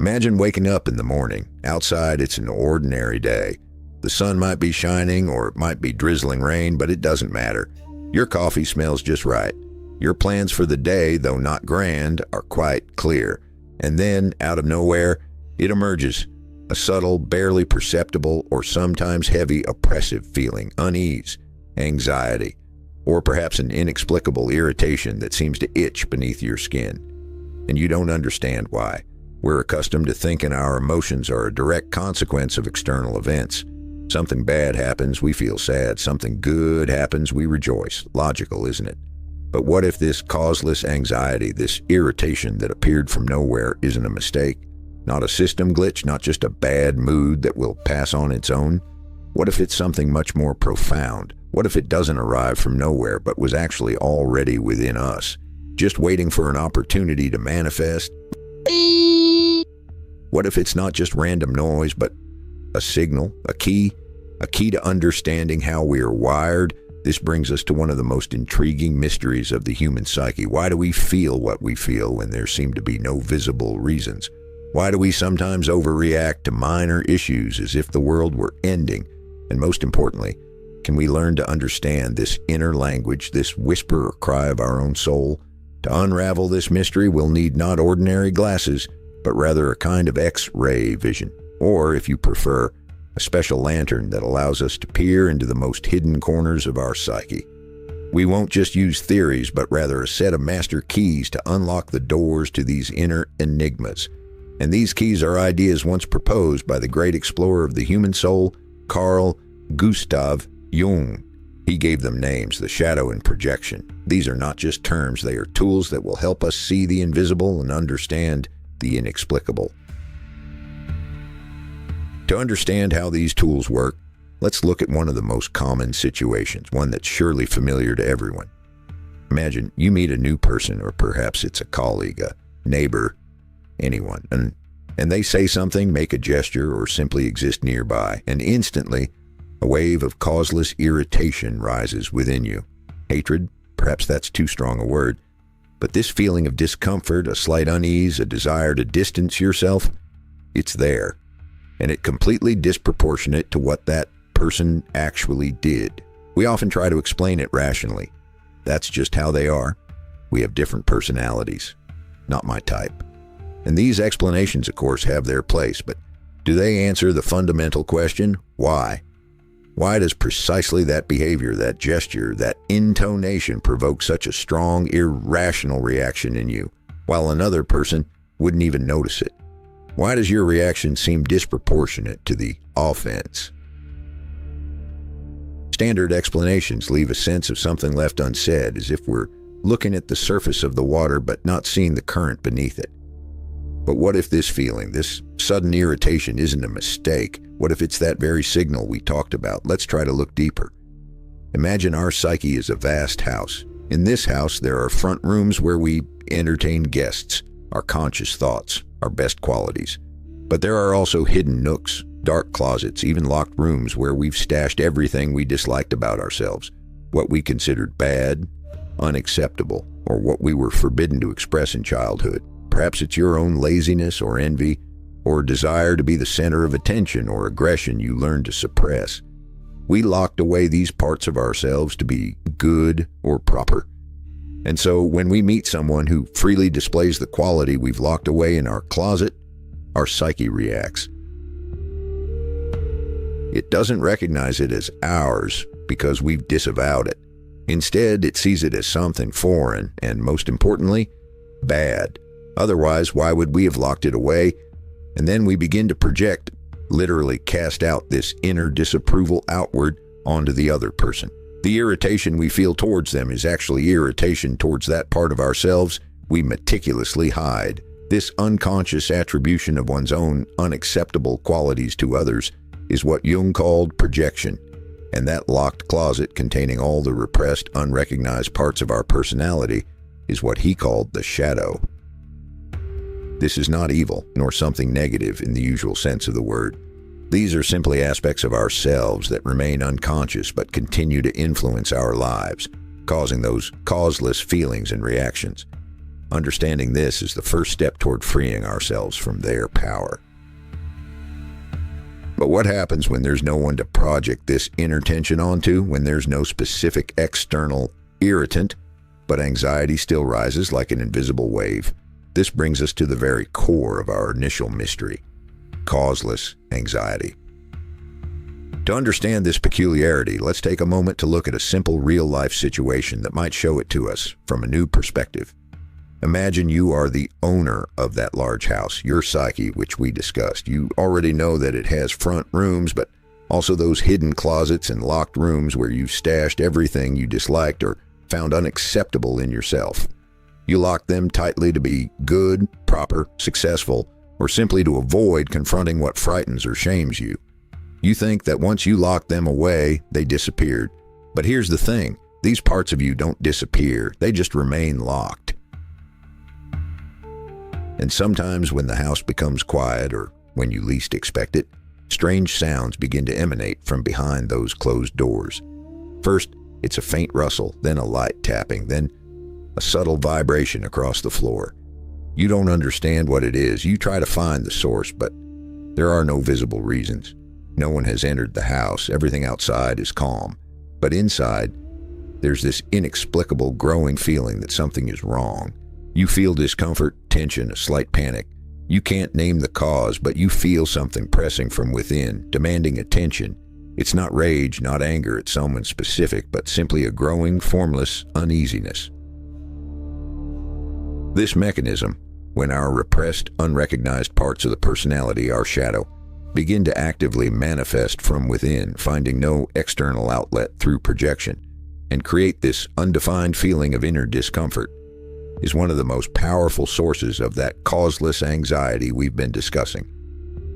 Imagine waking up in the morning. Outside, it's an ordinary day. The sun might be shining or it might be drizzling rain, but it doesn't matter. Your coffee smells just right. Your plans for the day, though not grand, are quite clear. And then, out of nowhere, it emerges. A subtle, barely perceptible, or sometimes heavy, oppressive feeling, unease, anxiety, or perhaps an inexplicable irritation that seems to itch beneath your skin. And you don't understand why. We're accustomed to thinking our emotions are a direct consequence of external events. Something bad happens, we feel sad. Something good happens, we rejoice. Logical, isn't it? But what if this causeless anxiety, this irritation that appeared from nowhere, isn't a mistake? Not a system glitch, not just a bad mood that will pass on its own? What if it's something much more profound? What if it doesn't arrive from nowhere, but was actually already within us, just waiting for an opportunity to manifest? What if it's not just random noise, but a signal, a key to understanding how we are wired? This brings us to one of the most intriguing mysteries of the human psyche. Why do we feel what we feel when there seem to be no visible reasons? Why do we sometimes overreact to minor issues as if the world were ending? And most importantly, can we learn to understand this inner language, this whisper or cry of our own soul? To unravel this mystery, we'll need not ordinary glasses, but rather a kind of X-ray vision, or, if you prefer, a special lantern that allows us to peer into the most hidden corners of our psyche. We won't just use theories, but rather a set of master keys to unlock the doors to these inner enigmas. And these keys are ideas once proposed by the great explorer of the human soul, Carl Gustav Jung. He gave them names, the shadow and projection. These are not just terms, they are tools that will help us see the invisible and understand the inexplicable. To understand how these tools work, let's look at one of the most common situations, one that's surely familiar to everyone. Imagine you meet a new person, or perhaps it's a colleague, a neighbor, anyone, and they say something, make a gesture, or simply exist nearby, and instantly a wave of causeless irritation rises within you. Hatred, perhaps that's too strong a word, but this feeling of discomfort, a slight unease, a desire to distance yourself, it's there, and it's completely disproportionate to what that person actually did. We often try to explain it rationally. That's just how they are. We have different personalities. Not my type. And these explanations, of course, have their place, but do they answer the fundamental question, why? Why does precisely that behavior, that gesture, that intonation provoke such a strong, irrational reaction in you, while another person wouldn't even notice it? Why does your reaction seem disproportionate to the offense? Standard explanations leave a sense of something left unsaid, as if we're looking at the surface of the water but not seeing the current beneath it. But what if this feeling, this sudden irritation, isn't a mistake? What if it's that very signal we talked about? Let's try to look deeper. Imagine our psyche is a vast house. In this house, there are front rooms where we entertain guests, our conscious thoughts, our best qualities. But there are also hidden nooks, dark closets, even locked rooms where we've stashed everything we disliked about ourselves, what we considered bad, unacceptable, or what we were forbidden to express in childhood. Perhaps it's your own laziness or envy, or a desire to be the center of attention or aggression you learned to suppress. We locked away these parts of ourselves to be good or proper. And so when we meet someone who freely displays the quality we've locked away in our closet, our psyche reacts. It doesn't recognize it as ours because we've disavowed it. Instead, it sees it as something foreign and, most importantly, bad. Otherwise, why would we have locked it away? And then we begin to project, literally cast out this inner disapproval outward onto the other person. The irritation we feel towards them is actually irritation towards that part of ourselves we meticulously hide. This unconscious attribution of one's own unacceptable qualities to others is what Jung called projection. And that locked closet containing all the repressed, unrecognized parts of our personality is what he called the shadow. This is not evil, nor something negative in the usual sense of the word. These are simply aspects of ourselves that remain unconscious but continue to influence our lives, causing those causeless feelings and reactions. Understanding this is the first step toward freeing ourselves from their power. But what happens when there's no one to project this inner tension onto, when there's no specific external irritant, but anxiety still rises like an invisible wave? This brings us to the very core of our initial mystery: causeless anxiety. To understand this peculiarity, let's take a moment to look at a simple real-life situation that might show it to us from a new perspective. Imagine you are the owner of that large house, your psyche, which we discussed. You already know that it has front rooms, but also those hidden closets and locked rooms where you stashed everything you disliked or found unacceptable in yourself. You lock them tightly to be good, proper, successful, or simply to avoid confronting what frightens or shames you. You think that once you lock them away, they disappeared. But here's the thing: these parts of you don't disappear, they just remain locked. And sometimes when the house becomes quiet, or when you least expect it, strange sounds begin to emanate from behind those closed doors. First, it's a faint rustle, then a light tapping, then a subtle vibration across the floor. You don't understand what it is. You try to find the source, but there are no visible reasons. No one has entered the house. Everything outside is calm. But inside, there's this inexplicable growing feeling that something is wrong. You feel discomfort, tension, a slight panic. You can't name the cause, but you feel something pressing from within, demanding attention. It's not rage, not anger at someone specific, but simply a growing, formless uneasiness. This mechanism, when our repressed, unrecognized parts of the personality, our shadow, begin to actively manifest from within, finding no external outlet through projection, and create this undefined feeling of inner discomfort, is one of the most powerful sources of that causeless anxiety we've been discussing.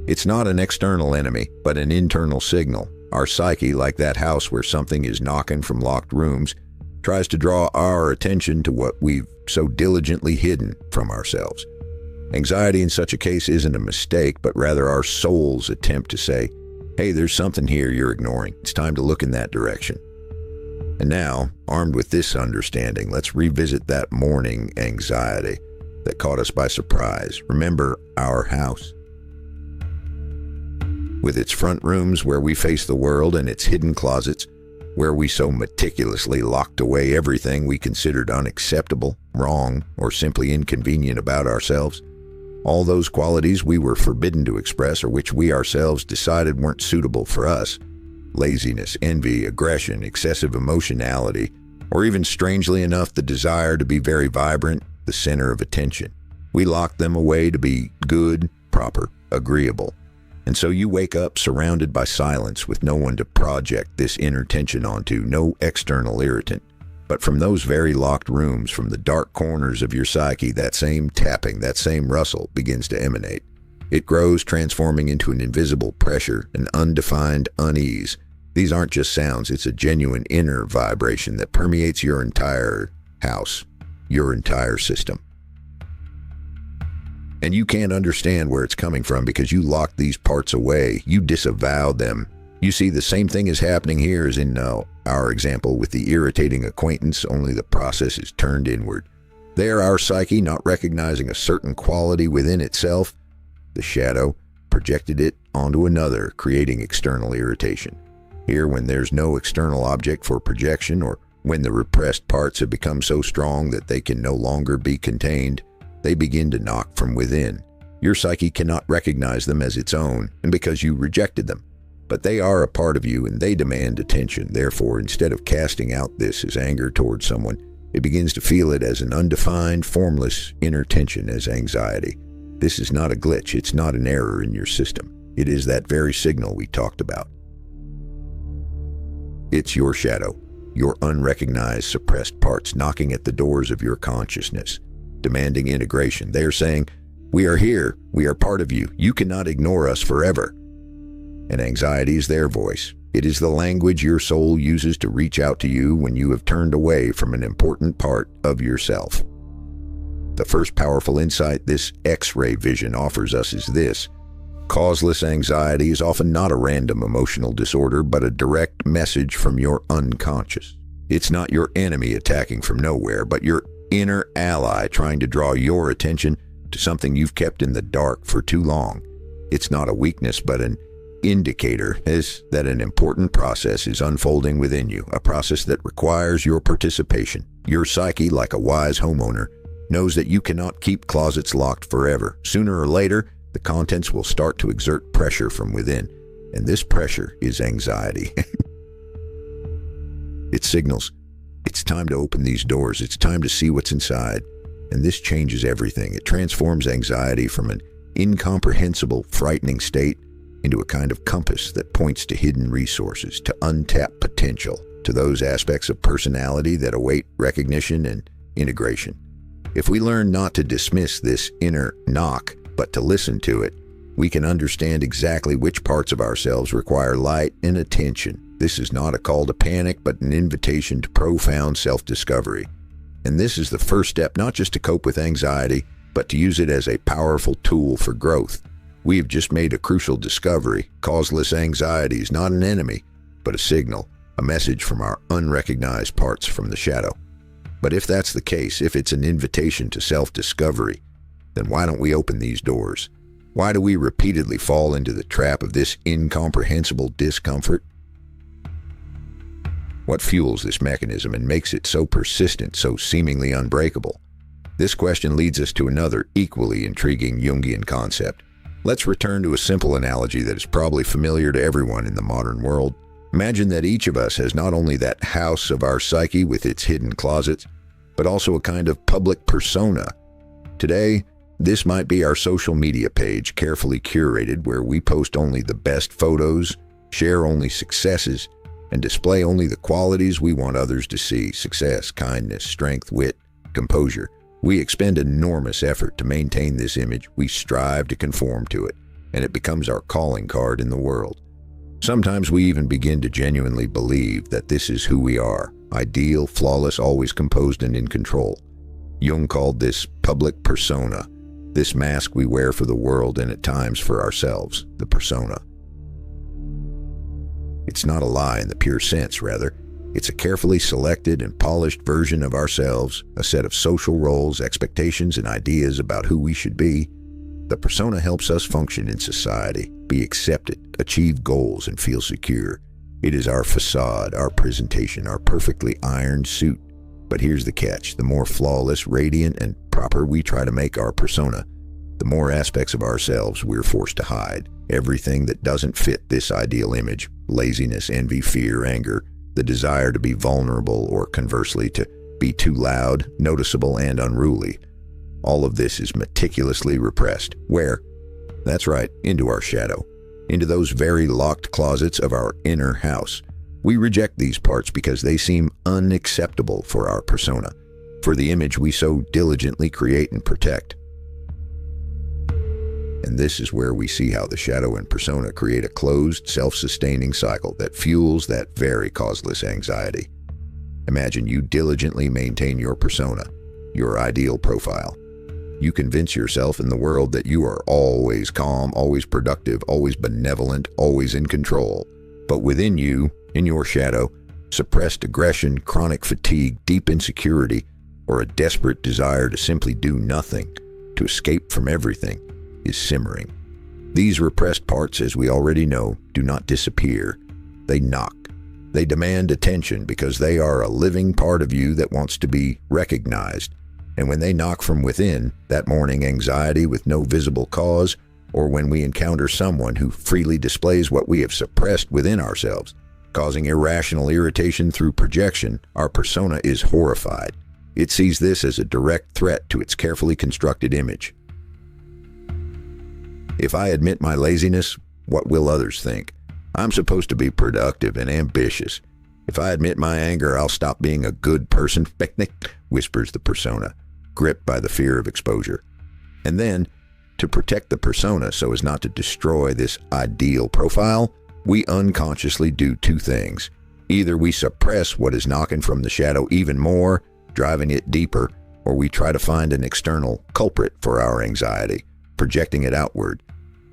It's not an external enemy, but an internal signal. Our psyche, like that house where something is knocking from locked rooms, tries to draw our attention to what we've so diligently hidden from ourselves. Anxiety in such a case isn't a mistake, but rather our soul's attempt to say, hey, there's something here you're ignoring. It's time to look in that direction. And now, armed with this understanding, let's revisit that morning anxiety that caught us by surprise. Remember our house, with its front rooms where we face the world and its hidden closets where we so meticulously locked away everything we considered unacceptable, wrong, or simply inconvenient about ourselves. All those qualities we were forbidden to express, or which we ourselves decided weren't suitable for us. Laziness, envy, aggression, excessive emotionality, or even strangely enough, the desire to be very vibrant, the center of attention. We locked them away to be good, proper, agreeable. And so you wake up surrounded by silence with no one to project this inner tension onto, no external irritant. But from those very locked rooms, from the dark corners of your psyche, that same tapping, that same rustle begins to emanate. It grows, transforming into an invisible pressure, an undefined unease. These aren't just sounds, it's a genuine inner vibration that permeates your entire house, your entire system. And you can't understand where it's coming from because you locked these parts away. You disavowed them. You see, the same thing is happening here as in our example with the irritating acquaintance, only the process is turned inward. There, our psyche, not recognizing a certain quality within itself, the shadow, projected it onto another, creating external irritation. Here, when there's no external object for projection, or when the repressed parts have become so strong that they can no longer be contained, they begin to knock from within. Your psyche cannot recognize them as its own, and because you rejected them. But they are a part of you, and they demand attention. Therefore, instead of casting out this as anger towards someone, it begins to feel it as an undefined, formless inner tension, as anxiety. This is not a glitch. It's not an error in your system. It is that very signal we talked about. It's your shadow, your unrecognized, suppressed parts knocking at the doors of your consciousness, demanding integration. They are saying, we are here, we are part of you, you cannot ignore us forever. And anxiety is their voice. It is the language your soul uses to reach out to you when you have turned away from an important part of yourself. The first powerful insight this X-ray vision offers us is this: causeless anxiety is often not a random emotional disorder, but a direct message from your unconscious. It's not your enemy attacking from nowhere, but your inner ally trying to draw your attention to something you've kept in the dark for too long. It's not a weakness, but an indicator is that an important process is unfolding within you, a process that requires your participation. Your psyche, like a wise homeowner, knows that you cannot keep closets locked forever. Sooner or later, the contents will start to exert pressure from within, and this pressure is anxiety. It signals, it's time to open these doors, it's time to see what's inside, and this changes everything. It transforms anxiety from an incomprehensible, frightening state into a kind of compass that points to hidden resources, to untapped potential, to those aspects of personality that await recognition and integration. If we learn not to dismiss this inner knock, but to listen to it, we can understand exactly which parts of ourselves require light and attention. This is not a call to panic, but an invitation to profound self-discovery. And this is the first step, not just to cope with anxiety, but to use it as a powerful tool for growth. We have just made a crucial discovery. Causeless anxiety is not an enemy, but a signal, a message from our unrecognized parts from the shadow. But if that's the case, if it's an invitation to self-discovery, then why don't we open these doors? Why do we repeatedly fall into the trap of this incomprehensible discomfort? What fuels this mechanism and makes it so persistent, so seemingly unbreakable? This question leads us to another equally intriguing Jungian concept. Let's return to a simple analogy that is probably familiar to everyone in the modern world. Imagine that each of us has not only that house of our psyche with its hidden closets, but also a kind of public persona. Today, this might be our social media page, carefully curated, where we post only the best photos, share only successes, and display only the qualities we want others to see: success, kindness, strength, wit, composure. We expend enormous effort to maintain this image. We strive to conform to it, and it becomes our calling card in the world. Sometimes we even begin to genuinely believe that this is who we are: ideal, flawless, always composed and in control. Jung called this public persona, this mask we wear for the world and at times for ourselves, the persona. It's not a lie in the pure sense, rather. It's a carefully selected and polished version of ourselves, a set of social roles, expectations, and ideas about who we should be. The persona helps us function in society, be accepted, achieve goals, and feel secure. It is our facade, our presentation, our perfectly ironed suit. But here's the catch: the more flawless, radiant, and proper we try to make our persona, the more aspects of ourselves we're forced to hide. Everything that doesn't fit this ideal image: laziness, envy, fear, anger, the desire to be vulnerable, or conversely to be too loud, noticeable, and unruly. All of this is meticulously repressed. Where? That's right, into our shadow, into those very locked closets of our inner house. We reject these parts because they seem unacceptable for our persona, for the image we so diligently create and protect. And this is where we see how the shadow and persona create a closed, self-sustaining cycle that fuels that very causeless anxiety. Imagine you diligently maintain your persona, your ideal profile. You convince yourself and the world that you are always calm, always productive, always benevolent, always in control. But within you, in your shadow, suppressed aggression, chronic fatigue, deep insecurity, or a desperate desire to simply do nothing, to escape from everything, is simmering. These repressed parts, as we already know, do not disappear. They knock. They demand attention because they are a living part of you that wants to be recognized. And when they knock from within, that morning anxiety with no visible cause, or when we encounter someone who freely displays what we have suppressed within ourselves, causing irrational irritation through projection, our persona is horrified. It sees this as a direct threat to its carefully constructed image. If I admit my laziness, what will others think? I'm supposed to be productive and ambitious. If I admit my anger, I'll stop being a good person, whispers the persona, gripped by the fear of exposure. And then, to protect the persona so as not to destroy this ideal profile, we unconsciously do two things. Either we suppress what is knocking from the shadow even more, driving it deeper, or we try to find an external culprit for our anxiety, projecting it outward.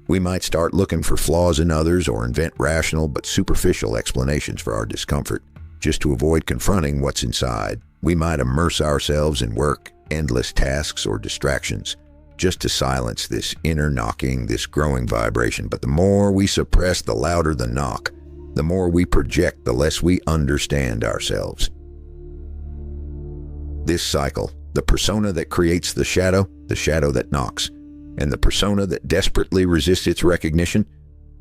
We might start looking for flaws in others or invent rational but superficial explanations for our discomfort, just to avoid confronting what's inside. we might immerse ourselves in work, endless tasks, or distractions, just to silence this inner knocking, this growing vibration. But the more we suppress, the louder the knock. The more we project, the less we understand ourselves. This cycle, the persona that creates the shadow that knocks, and the persona that desperately resists its recognition,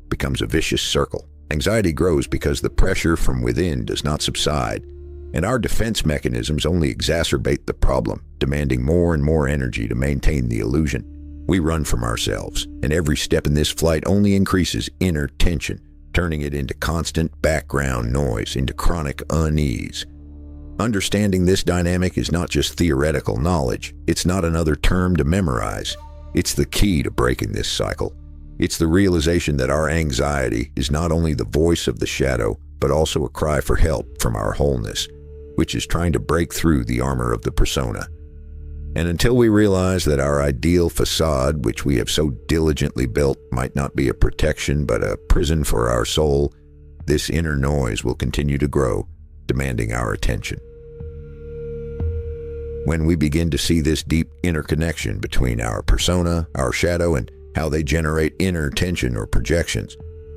becomes a vicious circle. Anxiety grows because the pressure from within does not subside, and our defense mechanisms only exacerbate the problem, demanding more and more energy to maintain the illusion. We run from ourselves, and every step in this flight only increases inner tension, turning it into constant background noise, into chronic unease. Understanding this dynamic is not just theoretical knowledge. It's not another term to memorize. It's the key to breaking this cycle. It's the realization that our anxiety is not only the voice of the shadow, but also a cry for help from our wholeness, which is trying to break through the armor of the persona. And until we realize that our ideal facade, which we have so diligently built, might not be a protection but a prison for our soul, this inner noise will continue to grow, demanding our attention. When we begin to see this deep interconnection between our persona, our shadow, and how they generate inner tension or projections,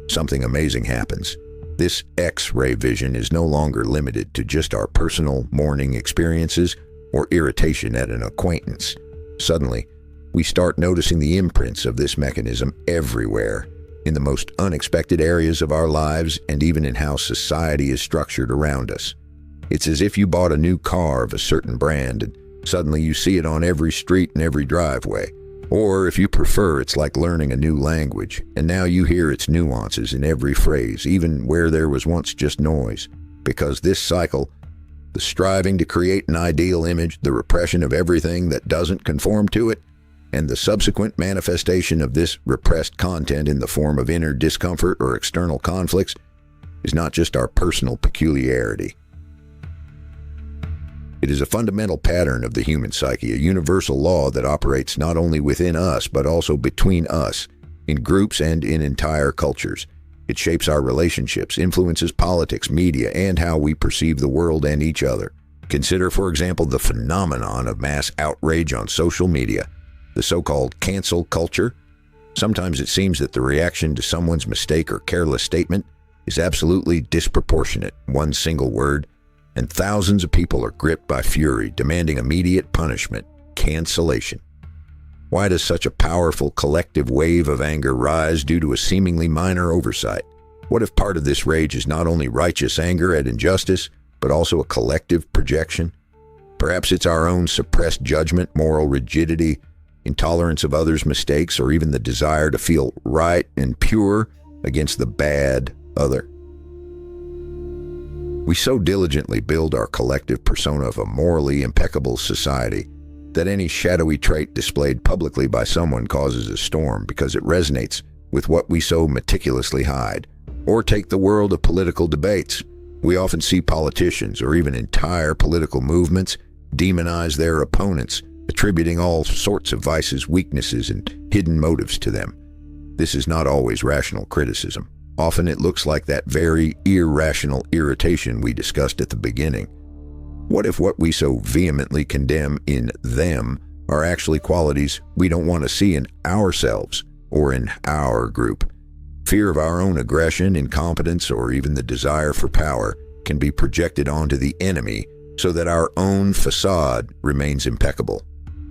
something amazing happens. This X-ray vision is no longer limited to just our personal mourning experiences or irritation at an acquaintance. Suddenly, we start noticing the imprints of this mechanism everywhere, in the most unexpected areas of our lives and even in how society is structured around us. It's as if you bought a new car of a certain brand and suddenly you see it on every street and every driveway. Or if you prefer, it's like learning a new language, and now you hear its nuances in every phrase, even where there was once just noise. Because this cycle, the striving to create an ideal image, the repression of everything that doesn't conform to it, and the subsequent manifestation of this repressed content in the form of inner discomfort or external conflicts, is not just our personal peculiarity. It is a fundamental pattern of the human psyche, a universal law that operates not only within us, but also between us, in groups and in entire cultures. It shapes our relationships, influences politics, media, and how we perceive the world and each other. Consider, for example, the phenomenon of mass outrage on social media, the so-called cancel culture. Sometimes it seems that the reaction to someone's mistake or careless statement is absolutely disproportionate, one single word, and thousands of people are gripped by fury, demanding immediate punishment, cancellation. Why does such a powerful collective wave of anger rise due to a seemingly minor oversight? What if part of this rage is not only righteous anger at injustice, but also a collective projection? Perhaps it's our own suppressed judgment, moral rigidity, intolerance of others' mistakes, or even the desire to feel right and pure against the bad other. We so diligently build our collective persona of a morally impeccable society that any shadowy trait displayed publicly by someone causes a storm because it resonates with what we so meticulously hide. Or take the world of political debates. We often see politicians or even entire political movements demonize their opponents, attributing all sorts of vices, weaknesses, and hidden motives to them. This is not always rational criticism. Often it looks like that very irrational irritation we discussed at the beginning. What if what we so vehemently condemn in them are actually qualities we don't want to see in ourselves or in our group? Fear of our own aggression, incompetence, or even the desire for power can be projected onto the enemy so that our own facade remains impeccable.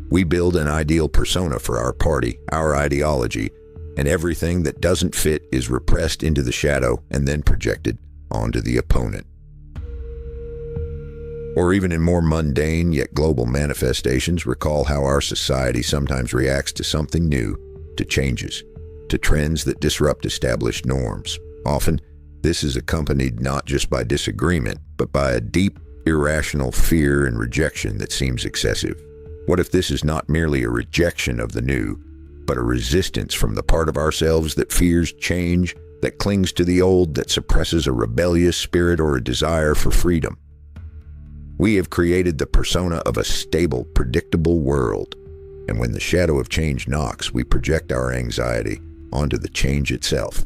We build an ideal persona for our party, our ideology, and everything that doesn't fit is repressed into the shadow and then projected onto the opponent. Or even in more mundane yet global manifestations, recall how our society sometimes reacts to something new, to changes, to trends that disrupt established norms. Often, this is accompanied not just by disagreement, but by a deep, irrational fear and rejection that seems excessive. What if this is not merely a rejection of the new, but a resistance from the part of ourselves that fears change, that clings to the old, that suppresses a rebellious spirit or a desire for freedom? We have created the persona of a stable, predictable world, and when the shadow of change knocks, we project our anxiety onto the change itself.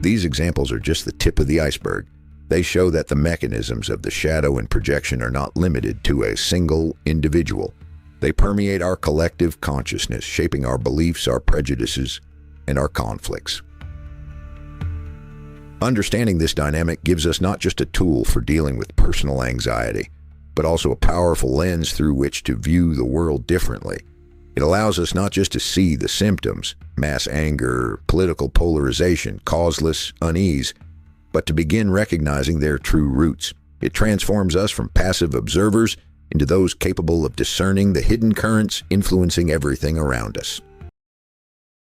These examples are just the tip of the iceberg. They show that the mechanisms of the shadow and projection are not limited to a single individual. They permeate our collective consciousness, shaping our beliefs, our prejudices, and our conflicts. Understanding this dynamic gives us not just a tool for dealing with personal anxiety, but also a powerful lens through which to view the world differently. It allows us not just to see the symptoms, mass anger, political polarization, causeless unease, but to begin recognizing their true roots. It transforms us from passive observers into those capable of discerning the hidden currents influencing everything around us.